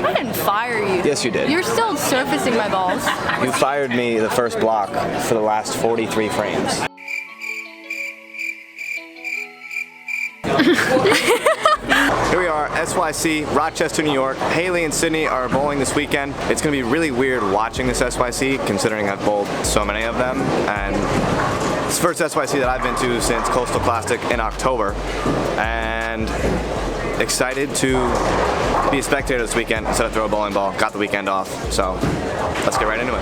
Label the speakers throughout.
Speaker 1: I didn't fire you.
Speaker 2: Yes, you did.
Speaker 1: You're still surfacing my balls.
Speaker 2: You fired me the first block for the last 43 frames. Here we are, SYC, Rochester, New York. Haley and Sydney are bowling this weekend. It's going to be really weird watching this SYC, considering I've bowled so many of them. And it's the first SYC that I've been to since Coastal Classic in October. And excited to be a spectator this weekend instead of throw a bowling ball. Got the weekend off, so let's get right into it.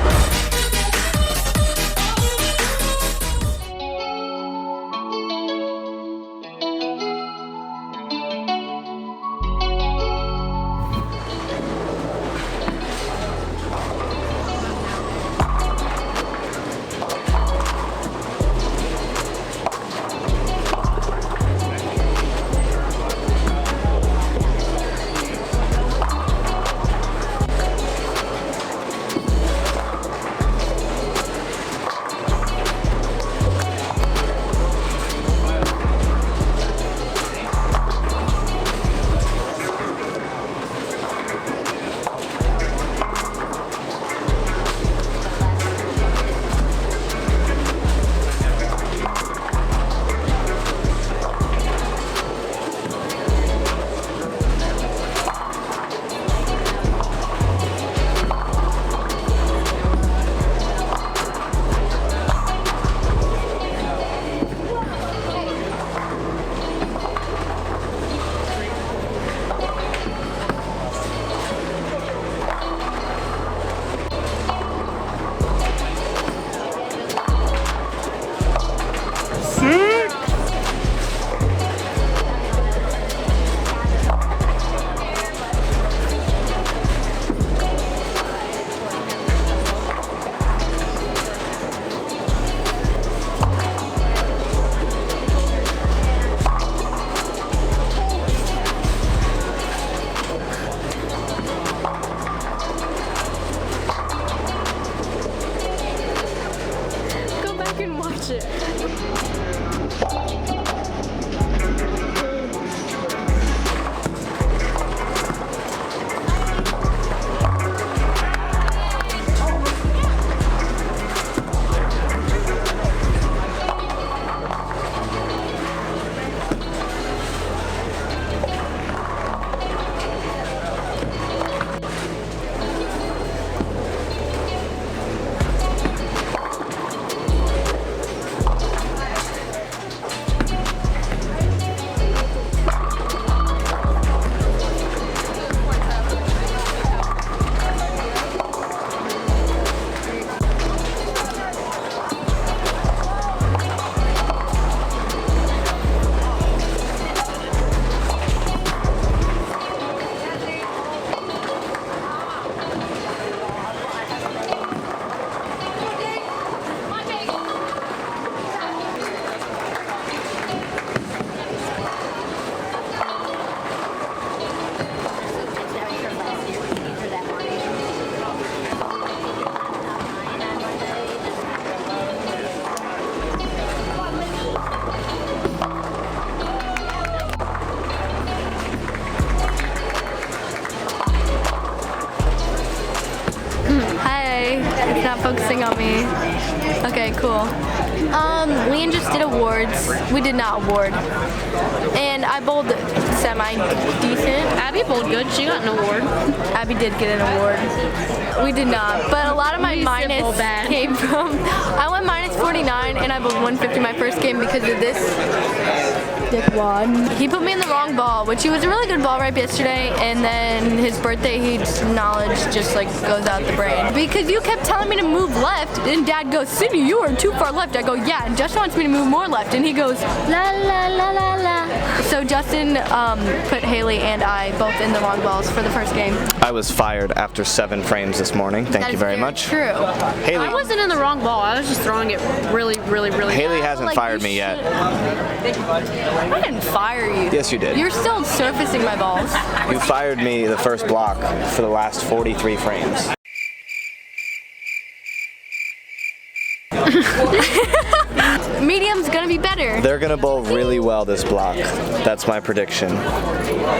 Speaker 1: It's not focusing on me. Okay, cool. Leanne just did awards. We did not award. And I bowled semi-decent.
Speaker 3: Abby bowled good. She got an award.
Speaker 1: Abby did get an award. We did not. But a lot of my minus came from... I went minus 49 and I bowled 150 my first game because of this dickwad. He put me in the wrong ball, which he was a really good ball right yesterday, and then his birthday knowledge just like goes out the brain. Because you kept telling me to move left, and Dad goes, Sydney, you are too far left. I go, yeah, and Justin wants me to move more left, and he goes, la la la la la. So Justin put Haley and I both in the wrong balls for the first game.
Speaker 2: I was fired after 7 frames this morning. Thank you very much.
Speaker 1: True.
Speaker 2: Haley,
Speaker 3: I wasn't in the wrong ball. I was just throwing it really, really, really.
Speaker 2: Haley hasn't fired me yet.
Speaker 1: I didn't fire you.
Speaker 2: Yes, you did.
Speaker 1: You're still surfacing my balls.
Speaker 2: You fired me the first block for the last 43 frames.
Speaker 1: medium's gonna be better.
Speaker 2: They're gonna bowl really well this block. That's my prediction.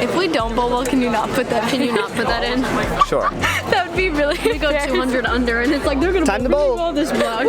Speaker 1: If we don't bowl well, can you not put that?
Speaker 3: Can you not put that in?
Speaker 2: Sure.
Speaker 1: That would be really.
Speaker 3: We go 200 under, and it's like they're gonna
Speaker 2: Time to
Speaker 3: really
Speaker 2: bowl.
Speaker 3: well this block.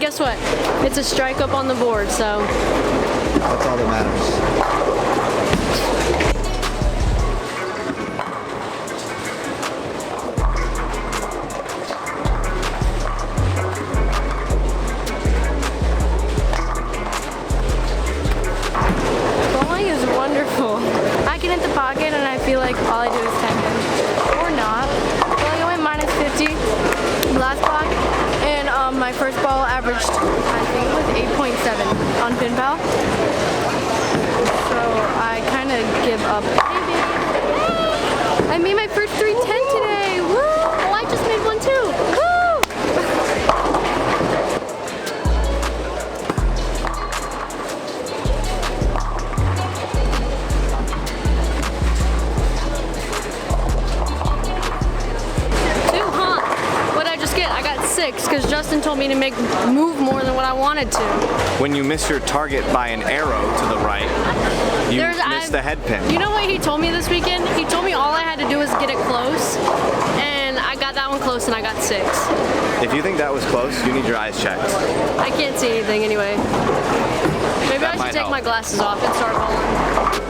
Speaker 3: Guess what? It's a strike up on the board, so.
Speaker 2: That's all that matters.
Speaker 1: Bowling is wonderful. I can hit the pocket and I feel like all I do is tap in. Or not. Bowling, I went -50 last block. And my first ball averaged, I think it was 8.7 on pin pal. So I kind of give up. I made my first 310 today. Woo!
Speaker 3: Oh, I just made one too.
Speaker 1: Woo!
Speaker 3: I got 6 because Justin told me to move more than what I wanted to.
Speaker 2: When you miss your target by an arrow to the right, you miss the head pin.
Speaker 3: You know what he told me this weekend? He told me all I had to do was get it close, and I got that one close and I got 6.
Speaker 2: If you think that was close, you need your eyes checked.
Speaker 3: I can't see anything anyway. Maybe I should take my glasses off and start bowling.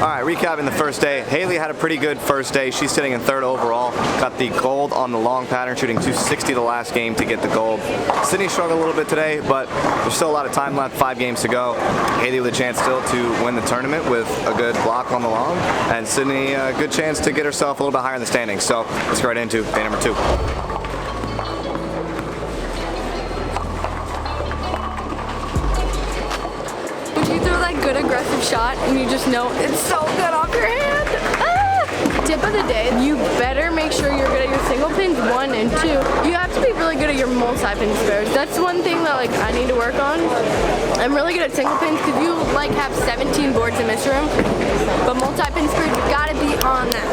Speaker 2: All right, recapping the first day. Haley had a pretty good first day. She's sitting in 3rd overall. Got the gold on the long pattern, shooting 260 the last game to get the gold. Sydney struggled a little bit today, but there's still a lot of time left, 5 games to go. Haley with a chance still to win the tournament with a good block on the long, and Sydney a good chance to get herself a little bit higher in the standings. So let's go right into day number 2.
Speaker 1: When you throw that good aggressive shot and you just know it's so good off your hand. Ah! Tip of the day, you better make sure you're good at your single pins, 1 and 2. You have to be really good at your multi-pin spares. That's one thing that like I need to work on. I'm really good at single pins because you like have 17 boards in this room, but multi-pin spares, you gotta be on that.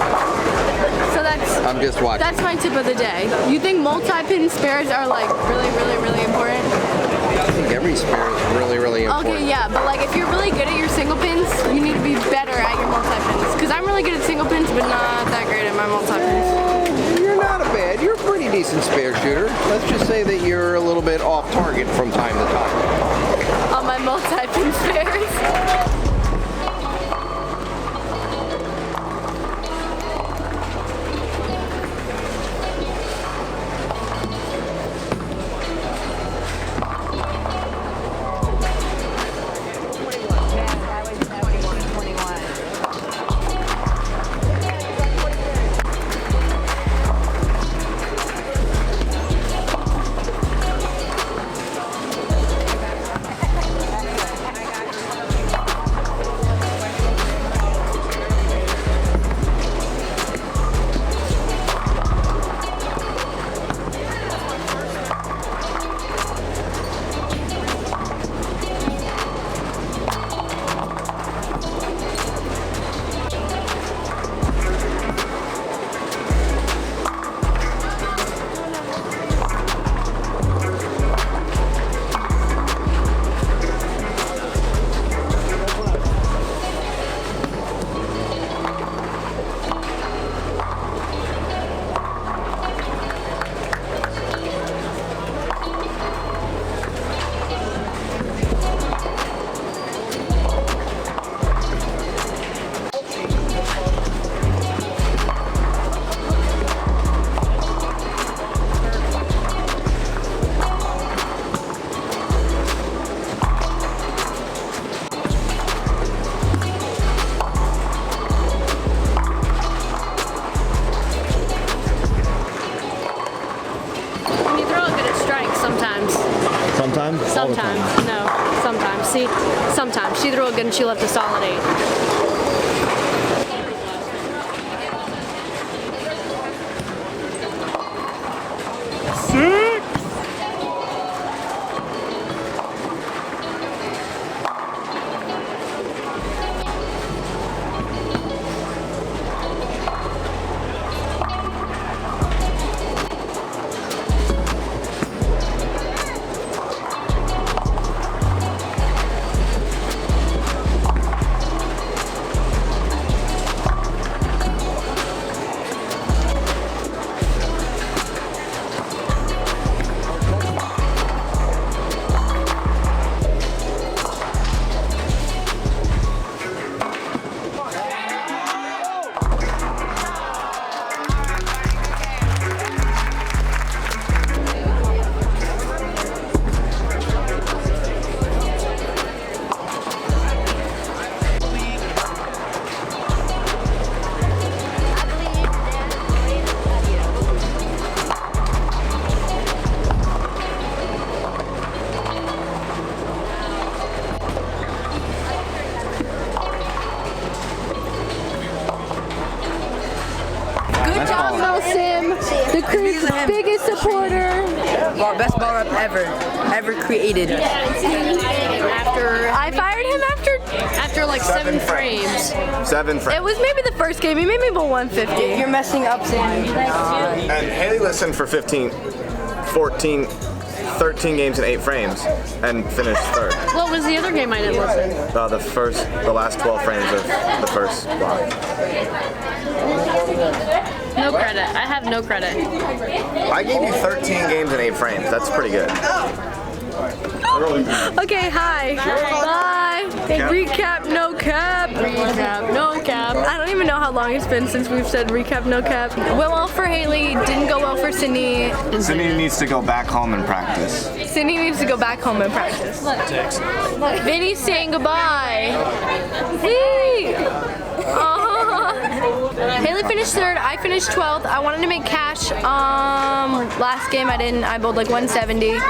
Speaker 1: So
Speaker 4: I'm just watching.
Speaker 1: That's my tip of the day. You think multi-pin spares are like really, really, really important?
Speaker 4: I think every spare is really, really important.
Speaker 1: Okay, yeah, but like if you're really good at your single pins, you need to be better at your multi-pins. Because I'm really good at single pins, but not that great at my multi-pins.
Speaker 4: You're not a bad. You're a pretty decent spare shooter. Let's just say that you're a little bit off target from time to time.
Speaker 1: On my multi-pin spares.
Speaker 2: Sometimes?
Speaker 3: Sometimes. No. Sometimes. See? Sometimes. She threw it good and she left a solid 8. The crew's biggest supporter.
Speaker 5: Best ball rep ever created.
Speaker 1: I fired him
Speaker 3: After like 7 frames.
Speaker 2: 7 frames.
Speaker 1: It was maybe the first game. He made me bowl 150.
Speaker 5: You're messing up, Sam.
Speaker 2: And Haley listened for 15, 14, 13 games in 8 frames and finished third.
Speaker 3: What was the other game I didn't listen?
Speaker 2: The last 12 frames of the first block.
Speaker 3: No credit. I have no credit.
Speaker 2: I gave you 13 games in 8 frames. That's pretty good.
Speaker 1: Okay, hi. Bye. Recap, no cap.
Speaker 3: Recap, no cap.
Speaker 1: I don't even know how long it's been since we've said recap, no cap. Went well for Haley, didn't go well for Sydney.
Speaker 2: Sydney needs to go back home and practice.
Speaker 1: Sydney needs to go back home and practice. Vinny's saying goodbye. Whee! Haley finished 3rd, I finished 12th. I wanted to make cash. Last game I didn't. I bowled like 170, 8, and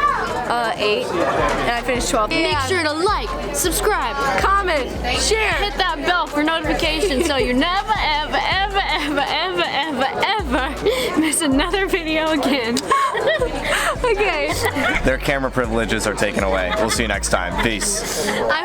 Speaker 1: I finished 12th.
Speaker 3: Make sure to like, subscribe,
Speaker 1: Comment, share.
Speaker 3: hit that bell for notifications so you never, ever, ever, ever, ever, ever, ever miss another video again.
Speaker 1: Okay.
Speaker 2: Their camera privileges are taken away. We'll see you next time. Peace.
Speaker 1: I